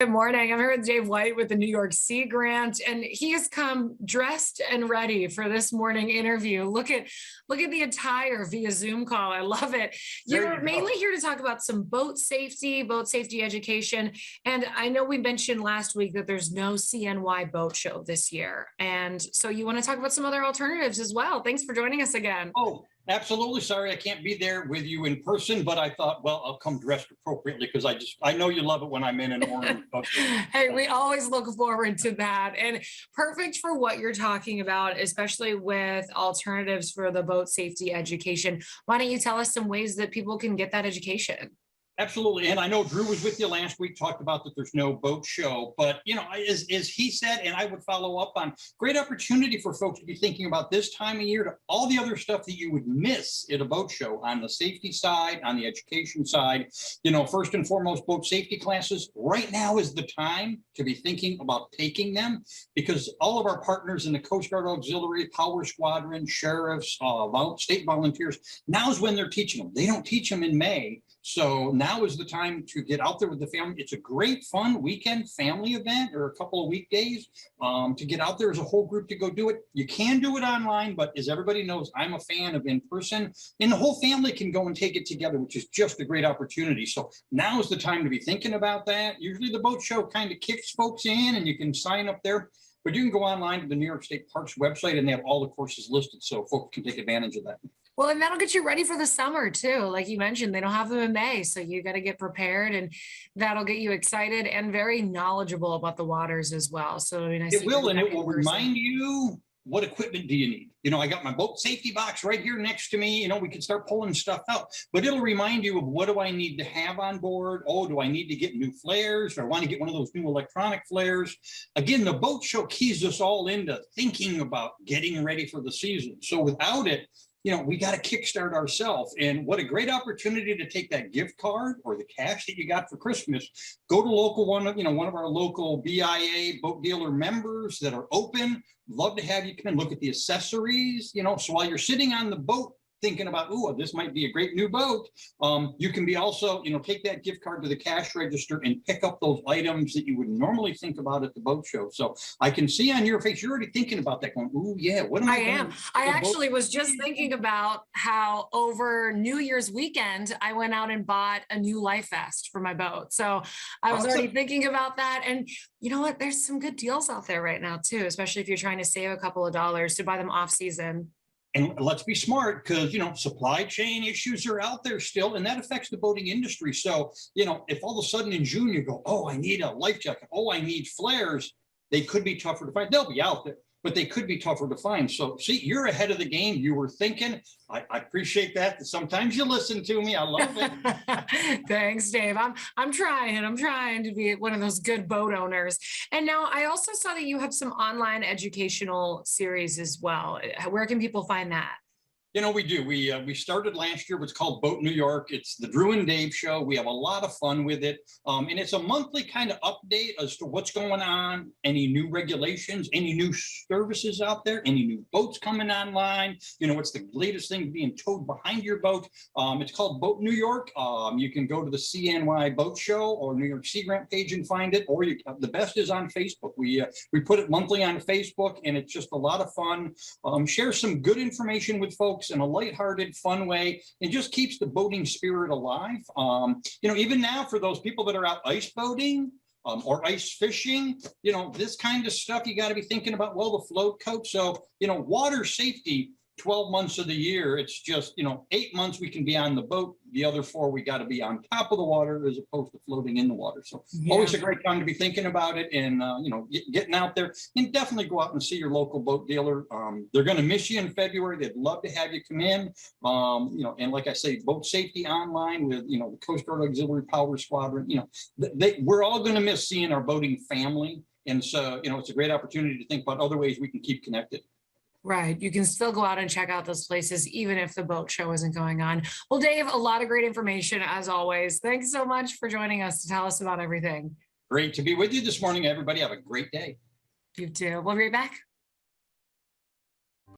Good morning. I'm here with Dave White with the New York Sea Grant, and he has come dressed and ready for this morning interview. Look at the attire via Zoom call. I love it. There You're you go. mainly here to talk about some boat safety education. And I know we mentioned last week that there's no CNY boat show this year. And so you want to talk about some other alternatives as well. Thanks for joining us again. Oh, absolutely. Sorry, I can't be there with you in person, but I thought, well, I'll come dressed appropriately because I know you love it when I'm in an orange boat. Hey, we always look forward to that. And perfect for what you're talking about, especially with alternatives for the boat safety education. Why don't you tell us some ways that people can get that education? Absolutely. And I know Drew was with you last week, talked about that there's no boat show, but as he said, and I would follow up on, great opportunity for folks to be thinking about this time of year to all the other stuff that you would miss at a boat show on the safety side, on the education side. First and foremost, boat safety classes. Right now is the time to be thinking about taking them because all of our partners in the Coast Guard Auxiliary, Power Squadron, sheriffs, state volunteers, now is when they're teaching them. They don't teach them in May. So now is the time to get out there with the family. It's a great, fun weekend family event or a couple of weekdays to get out there as a whole group to go do it. You can do it online, but as everybody knows, I'm a fan of in person, and the whole family can go and take it together, which is just a great opportunity. So now is the time to be thinking about that. Usually the boat show kind of kicks folks in and you can sign up there, but you can go online to the New York State Parks website and they have all the courses listed so folks can take advantage of that. Well, and that'll get you ready for the summer too. Like you mentioned, they don't have them in May, so you got to get prepared, and that'll get you excited and very knowledgeable about the waters as well. So it'll be nice. It will, and it will remind you what equipment do you need. I got my boat safety box right here next to me. We can start pulling stuff out, but it'll remind you of what do I need to have on board? Oh, do I need to get new flares? Or I want to get one of those new electronic flares. Again, the boat show keys us all into thinking about getting ready for the season. So without it, we got to kickstart ourselves. And what a great opportunity to take that gift card or the cash that you got for Christmas, go to one of our local BIA boat dealer members that are open. Love to have you come and look at the accessories, so while you're sitting on the boat thinking about, oh, this might be a great new boat, you can be also, take that gift card to the cash register and pick up those items that you would normally think about at the boat show. So I can see on your face, you're already thinking about that going, oh yeah, what am I doing? I actually was just thinking about how over New Year's weekend, I went out and bought a new life vest for my boat. So I was already thinking about that. And you know what? There's some good deals out there right now too, especially if you're trying to save a couple of dollars to buy them off season. And let's be smart because, supply chain issues are out there still, and that affects the boating industry. So, if all of a sudden in June you go, oh, I need a life jacket. Oh, I need flares. They could be tougher to find. They'll be out there, but they could be tougher to find. So see, you're ahead of the game. You were thinking. I appreciate that. Sometimes you listen to me. I love it. Thanks, Dave. I'm trying to be one of those good boat owners. And now I also saw that you have some online educational series as well. Where can people find that? We do. We started last year what's called Boat New York. It's the Drew and Dave show. We have a lot of fun with it. And it's a monthly kind of update as to what's going on, any new regulations, any new services out there, any new boats coming online, what's the latest thing being towed behind your boat. It's called Boat New York. You can go to the CNY Boat Show or New York Sea Grant page and find it, or the best is on Facebook. We put it monthly on Facebook, and it's just a lot of fun. Share some good information with folks in a lighthearted, fun way, and just keeps the boating spirit alive. Even now for those people that are out ice boating or ice fishing, this kind of stuff, you got to be thinking about, well, the float coat. So, water safety, 12 months of the year, it's just, 8 months we can be on the boat. The other 4, we got to be on top of the water as opposed to floating in the water. So always a great time to be thinking about it and, getting out there, and definitely go out and see your local boat dealer. They're going to miss you in February. They'd love to have you come in. And like I say, boat safety online with, the Coast Guard Auxiliary Power Squadron, we're all going to miss seeing our boating family. And so, it's a great opportunity to think about other ways we can keep connected. Right. You can still go out and check out those places, even if the boat show isn't going on. Well, Dave, a lot of great information as always. Thanks so much for joining us to tell us about everything. Great to be with you this morning, everybody. Have a great day. You too. We'll be right back.